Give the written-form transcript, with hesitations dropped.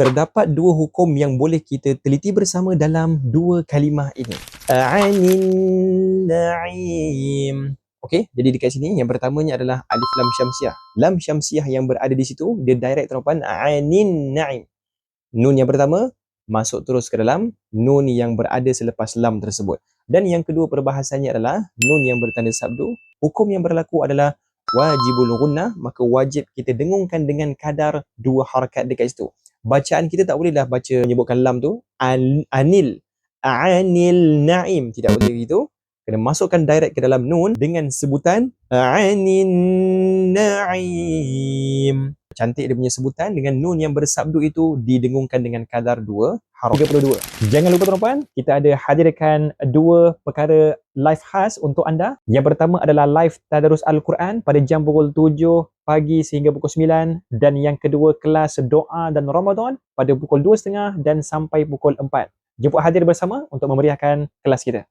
Terdapat dua hukum yang boleh kita teliti bersama dalam dua kalimah ini. Anin na'im. Okey, jadi dekat sini yang pertamanya adalah alif lam syamsiah. Lam syamsiah yang berada di situ, dia direct tuan-puan, anin na'im. Nun yang pertama masuk terus ke dalam nun yang berada selepas lam tersebut. Dan yang kedua perbahasannya adalah nun yang bertanda sabdu. Hukum yang berlaku adalah wajibul gunnah, maka wajib kita dengungkan dengan kadar dua harakat dekat situ. Bacaan kita tak bolehlah baca menyebutkan lam tu anil na'im, tidak boleh gitu. Kena masukkan direct ke dalam nun dengan sebutan anin na'im. Cantik dia punya sebutan dengan nun yang bersabdu itu didengungkan dengan kadar 2 harakat. 32. Jangan lupa tuan-puan, kita ada hadirkan dua perkara live khas untuk anda. Yang pertama adalah live tadarus Al-Quran pada jam pukul 7 pagi sehingga pukul 9, dan yang kedua kelas doa dan Ramadan pada pukul 2.30 dan sampai pukul 4. Jemput hadir bersama untuk memeriahkan kelas kita.